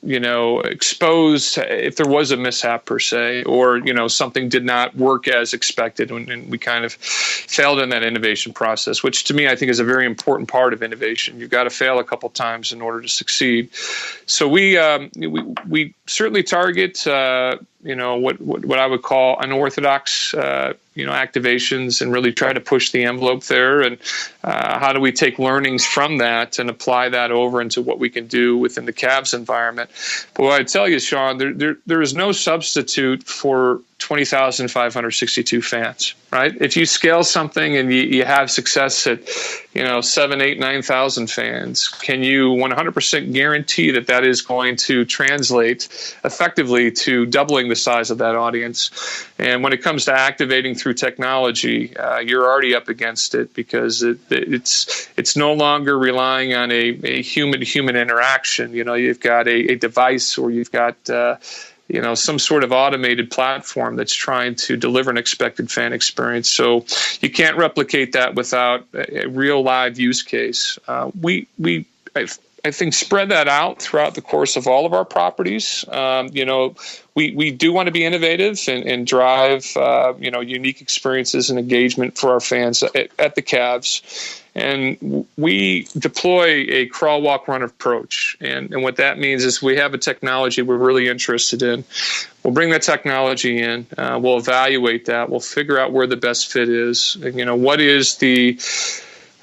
exposed if there was a mishap per se, or something did not work as expected, and we kind of failed in that innovation process, which to me I think is a very important part of innovation. You've got to fail a couple times in order to succeed. So we certainly target what I would call unorthodox activations, and really try to push the envelope there. And how do we take learnings from that and apply that over into what we can do within the Cavs environment? But what I tell you, Sean, there is no substitute for 20,562 fans, right? If you scale something and you have success at 7, 8, 9,000 fans, can you 100% guarantee that is going to translate effectively to doubling the size of that audience? And when it comes to activating through technology, you're already up against it, because it's no longer relying on a human-to-human interaction. You've got a device, or you've got some sort of automated platform that's trying to deliver an expected fan experience. So you can't replicate that without a real live use case. I think spread that out throughout the course of all of our properties. We do want to be innovative and drive unique experiences and engagement for our fans at the Cavs. And we deploy a crawl, walk, run approach. And what that means is we have a technology we're really interested in. We'll bring that technology in. We'll evaluate that. We'll figure out where the best fit is. What is the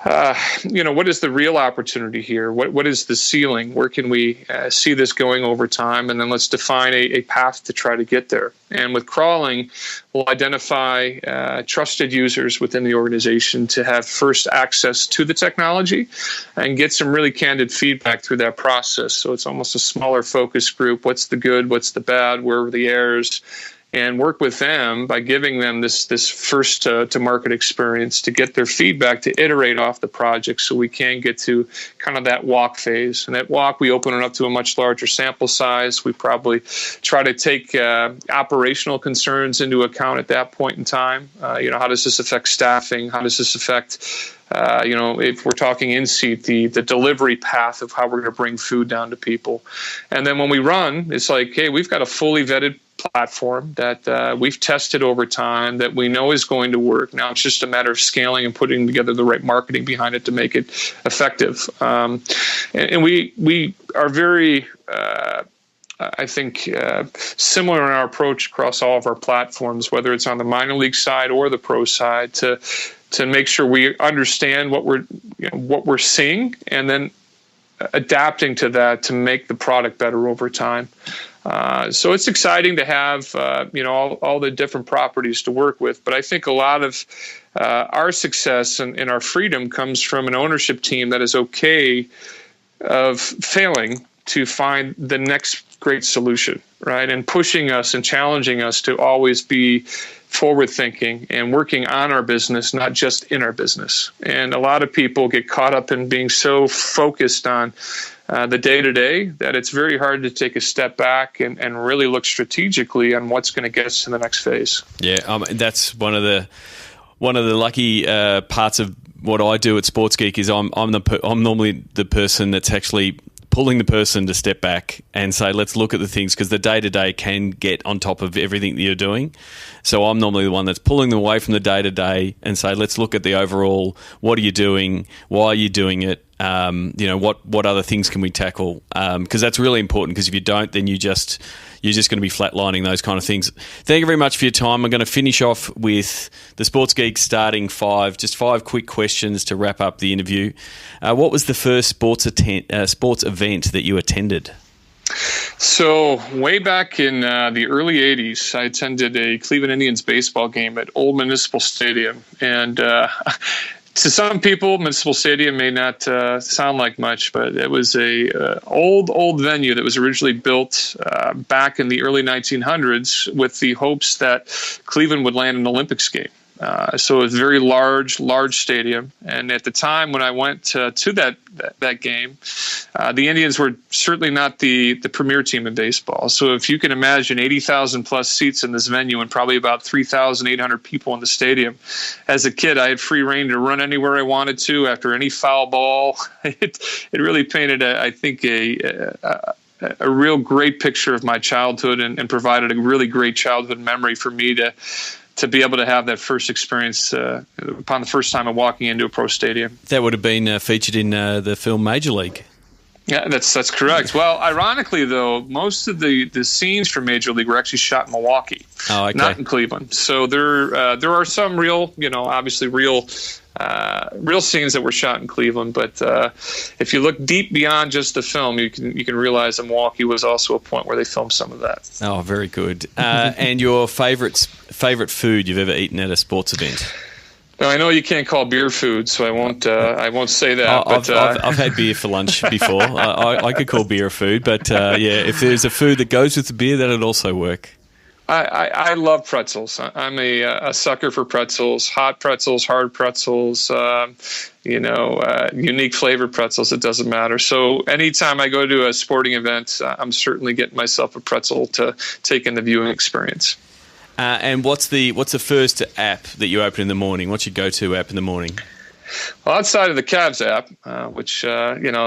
what is the real opportunity here? What is the ceiling? Where can we see this going over time? And then let's define a path to try to get there. And with crawling, we'll identify trusted users within the organization to have first access to the technology and get some really candid feedback through that process. So it's almost a smaller focus group. What's the good? What's the bad? Where are the errors? And work with them by giving them this first to market experience to get their feedback to iterate off the project, so we can get to kind of that walk phase. And that walk, we open it up to a much larger sample size. We probably try to take operational concerns into account at that point in time. How does this affect staffing? How does this affect if we're talking in-seat, the delivery path of how we're going to bring food down to people. And then when we run, it's like, hey, we've got a fully vetted platform that we've tested over time that we know is going to work. Now it's just a matter of scaling and putting together the right marketing behind it to make it effective. And we are very similar in our approach across all of our platforms, whether it's on the minor league side or the pro side, to make sure we understand what we're seeing and then adapting to that to make the product better over time. So it's exciting to have all the different properties to work with. But I think a lot of our success and our freedom comes from an ownership team that is okay of failing to find the next great solution, right? And pushing us and challenging us to always be forward thinking and working on our business, not just in our business. And a lot of people get caught up in being so focused on the day-to-day that it's very hard to take a step back and really look strategically on what's going to get us to the next phase. Yeah, that's one of the lucky parts of what I do at Sports Geek is I'm normally the person that's actually pulling the person to step back and say, let's look at the things, because the day-to-day can get on top of everything that you're doing. So I'm normally the one that's pulling them away from the day-to-day and say, let's look at the overall, what are you doing? Why are you doing it? What other things can we tackle? Because that's really important, because if you don't, then you're just going to be flatlining those kind of things. Thank you very much for your time. I'm going to finish off with the Sports Geek starting five quick questions to wrap up the interview. What was the first sports event that you attended? So way back in the early 80s, I attended a Cleveland Indians baseball game at Old Municipal Stadium. And to some people, Municipal Stadium may not sound like much, but it was a old venue that was originally built back in the early 1900s with the hopes that Cleveland would land an Olympics game. So it was a very large stadium. And at the time when I went to that game, the Indians were certainly not the premier team in baseball. So if you can imagine 80,000 plus seats in this venue and probably about 3,800 people in the stadium. As a kid, I had free reign to run anywhere I wanted to after any foul ball. It really painted, a real great picture of my childhood and provided a really great childhood memory for me to be able to have that first experience upon the first time of walking into a pro stadium. That would have been featured in the film Major League. Yeah, that's correct. Well, ironically, though, most of the scenes from Major League were actually shot in Milwaukee, not in Cleveland. So there are some real scenes that were shot in Cleveland, but if you look deep beyond just the film, you can realize that Milwaukee was also a point where they filmed some of that. Oh, very good. And your favorite food you've ever eaten at a sports event? Now, I know you can't call beer food, so I won't say that. I've had beer for lunch before. I could call beer food, but if there's a food that goes with the beer, that'd also work. I love pretzels. I'm a sucker for pretzels, hot pretzels, hard pretzels, unique flavored pretzels. It doesn't matter. So anytime I go to a sporting event, I'm certainly getting myself a pretzel to take in the viewing experience. And what's the first app that you open in the morning? What's your go-to app in the morning? Well, outside of the Cavs app, which,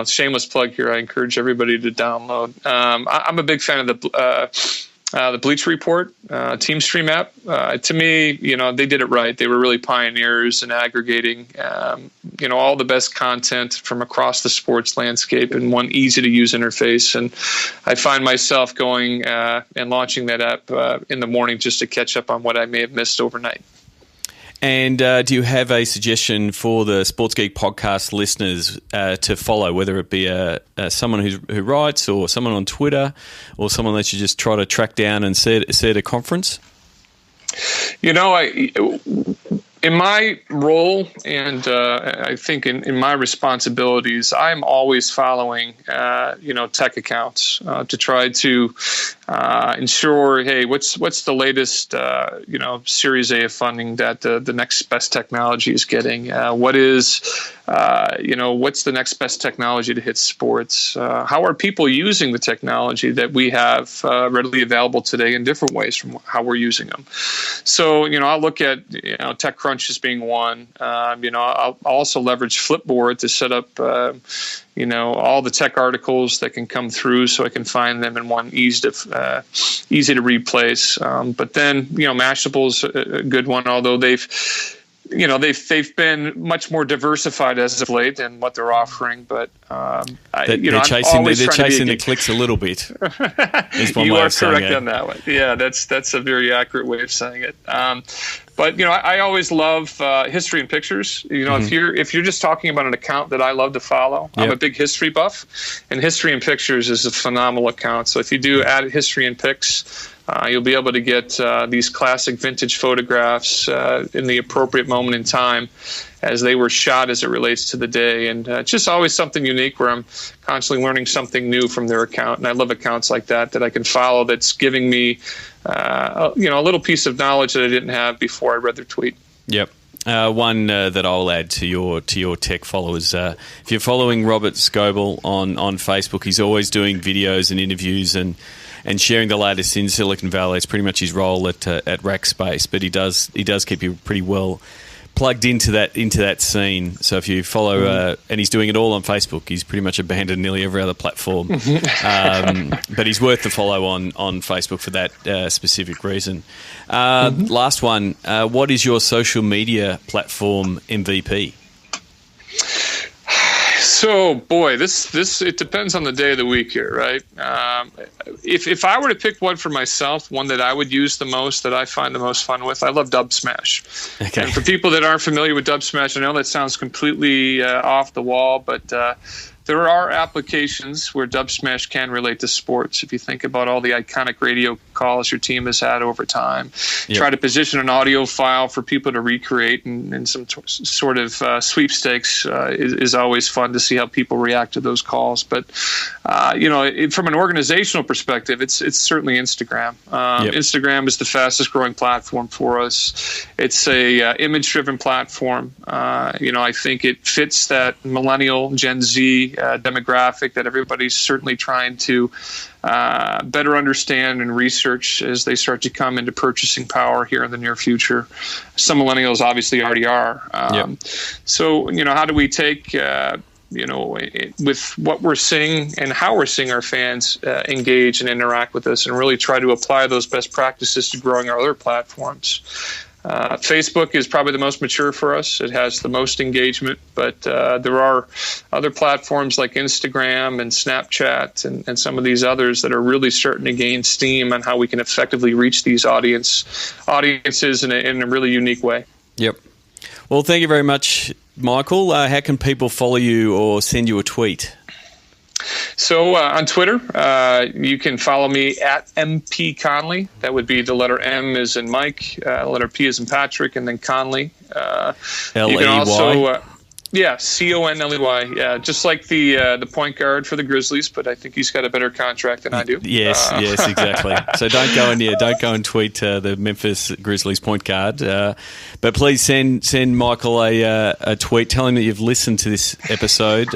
shameless plug here, I encourage everybody to download. I'm a big fan of the Bleacher Report Team Stream app. To me, they did it right. They were really pioneers in aggregating, all the best content from across the sports landscape in one easy-to-use interface. And I find myself going and launching that app in the morning just to catch up on what I may have missed overnight. And do you have a suggestion for the Sports Geek podcast listeners to follow, whether it be someone who writes or someone on Twitter or someone that you just try to track down and see at a conference? In my role and I think in my responsibilities, I'm always following, tech accounts to try to ensure, hey, what's the latest, Series A of funding that the next best technology is getting? What's the next best technology to hit sports? How are people using the technology that we have readily available today in different ways from how we're using them? So, I'll look at, TechCrunch as being one. I'll also leverage Flipboard to set up, all the tech articles that can come through so I can find them in one easy to read place. But then, Mashable's a good one, although they've they've been much more diversified as of late in what they're offering, but they're chasing the clicks a little bit. You are correct on that one. Yeah, that's a very accurate way of saying it. But I always love history and pictures. If you're just talking about an account that I love to follow, I'm a big history buff, and History and Pictures is a phenomenal account. So if you do add History and Pics, you'll be able to get these classic vintage photographs in the appropriate moment in time as they were shot as it relates to the day. And it's just always something unique where I'm constantly learning something new from their account. And I love accounts like that I can follow that's giving me a little piece of knowledge that I didn't have before I read their tweet. Yep. One that I'll add to your tech followers, if you're following Robert Scoble on Facebook, he's always doing videos and interviews and sharing the latest in Silicon Valley. It's pretty much his role at Rackspace, but he does keep you pretty well plugged into that scene. So if you follow, and he's doing it all on Facebook, he's pretty much abandoned nearly every other platform. But he's worth the follow on Facebook for that specific reason. Last one, what is your social media platform MVP? So, boy, this it depends on the day of the week here, right? If I were to pick one for myself, one that I would use the most, that I find the most fun with, I love Dub Smash. Okay. And for people that aren't familiar with Dub Smash, I know that sounds completely off the wall, but there are applications where Dub Smash can relate to sports. If you think about all the iconic radio calls your team has had over time, try to position an audio file for people to recreate, and some sort of sweepstakes is always fun to see how people react to those calls. But from an organizational perspective, it's certainly Instagram. Instagram is the fastest growing platform for us. It's a image-driven platform. I think it fits that millennial Gen Z demographic that everybody's certainly trying to better understand and research as they start to come into purchasing power here in the near future. Some millennials obviously already are. So, how do we take, with what we're seeing and how we're seeing our fans engage and interact with us, and really try to apply those best practices to growing our other platforms? Facebook is probably the most mature for us. It has the most engagement, but there are other platforms like Instagram and Snapchat and some of these others that are really starting to gain steam on how we can effectively reach these audiences in a really unique way. Yep. Well, thank you very much, Michael. How can people follow you or send you a tweet? So on Twitter, you can follow me at MP Conley. That would be the letter M as in Mike, letter P as in Patrick, and then Conley. L-E-Y? Yeah, Conley. Yeah, just like the point guard for the Grizzlies, but I think he's got a better contract than I do. Yes, exactly. So don't go and tweet the Memphis Grizzlies point guard, but please send Michael a tweet. Tell him that you've listened to this episode.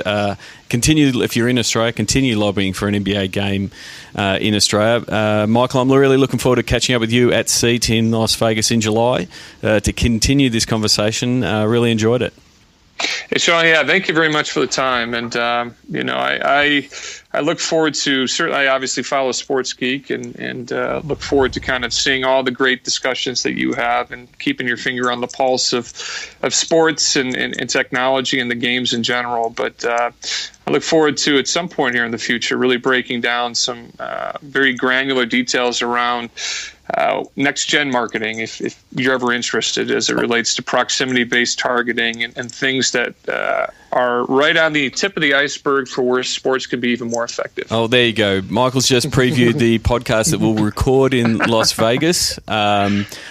Continue, if you're in Australia, continue lobbying for an NBA game in Australia. Michael, I'm really looking forward to catching up with you at SEAT in Las Vegas in July to continue this conversation. Really enjoyed it. Hey, Sean, thank you very much for the time. And, I look forward to, certainly I obviously follow Sports Geek and look forward to kind of seeing all the great discussions that you have and keeping your finger on the pulse of sports and technology and the games in general. But I look forward to, at some point here in the future, really breaking down some very granular details around next-gen marketing, if you're ever interested, as it relates to proximity-based targeting and things that are right on the tip of the iceberg for where sports can be even more effective. Oh, there you go. Michael's just previewed the podcast that we'll record in Las Vegas,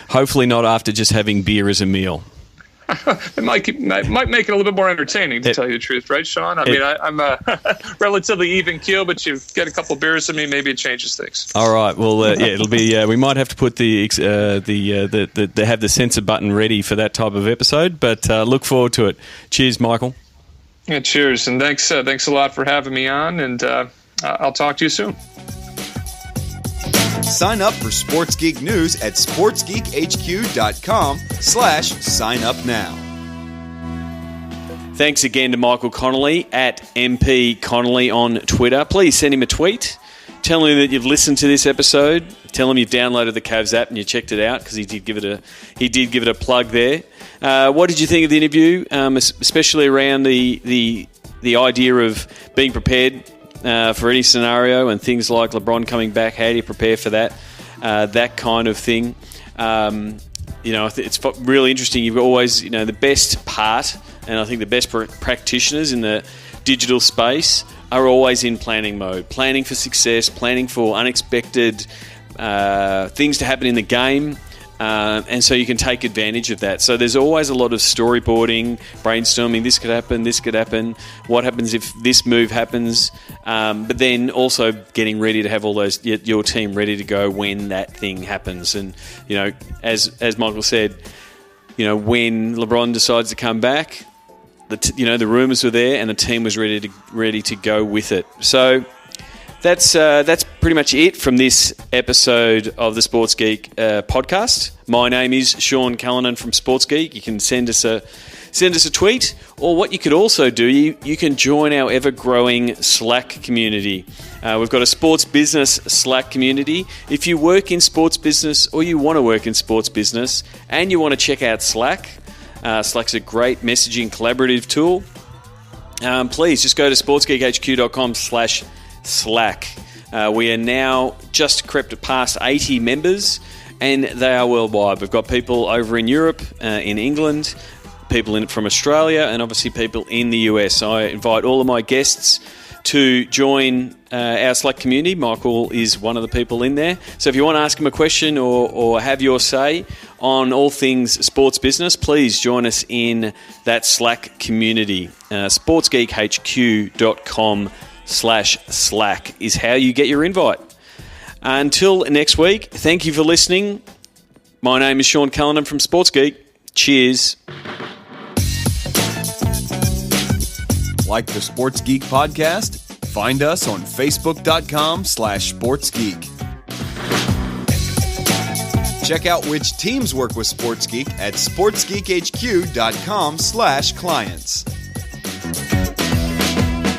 hopefully not after just having beer as a meal. It might make it a little bit more entertaining, to tell you the truth, right, Sean? I mean, I'm relatively even keel, but you get a couple of beers with me, maybe it changes things. All right. Well, it'll be. We might have to put the have the censor button ready for that type of episode, but look forward to it. Cheers, Michael. Yeah, cheers, and thanks a lot for having me on, and I'll talk to you soon. Sign up for Sports Geek News at sportsgeekhq.com/sign up now. Thanks again to Michael Conley at MP Conley on Twitter. Please send him a tweet. Tell him that you've listened to this episode. Tell him you've downloaded the Cavs app and you checked it out, because he did give it a plug there. What did you think of the interview, especially around the idea of being prepared for any scenario and things like LeBron coming back? How do you prepare for that? That kind of thing. It's really interesting. You've always, the best part, and I think the best practitioners in the digital space are always in planning mode. Planning for success, planning for unexpected things to happen in the game. And so you can take advantage of that. So there's always a lot of storyboarding, brainstorming. This could happen. What happens if this move happens? But then also getting ready to have all those, your team ready to go when that thing happens. And, as Michael said, when LeBron decides to come back, the rumors were there and the team was ready to go with it. So that's pretty much it from this episode of the Sports Geek podcast. My name is Sean Callanan from Sports Geek. You can send us a tweet, or what you could also do, you can join our ever-growing Slack community. We've got a sports business Slack community. If you work in sports business, or you want to work in sports business, and you want to check out Slack, Slack's a great messaging collaborative tool. Please just go to sportsgeekhq.com/Slack. We are now just crept past 80 members, and they are worldwide. We've got people over in Europe, in England, people from Australia, and obviously people in the US. So I invite all of my guests to join our Slack community. Michael is one of the people in there. So if you want to ask him a question or have your say on all things sports business, please join us in that Slack community. sportsgeekhq.com/Slack is how you get your invite. Until next week, thank you for listening. My name is Sean Callanan from Sports Geek. Cheers. Like the Sports Geek podcast? Find us on facebook.com/sportsgeek. Check out which teams work with Sports Geek at sportsgeekhq.com/clients.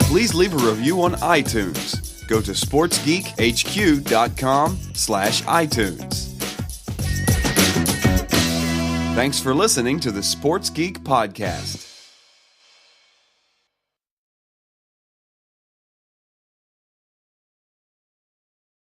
Please leave a review on iTunes. Go to sportsgeekhq.com/iTunes. Thanks for listening to the Sports Geek podcast.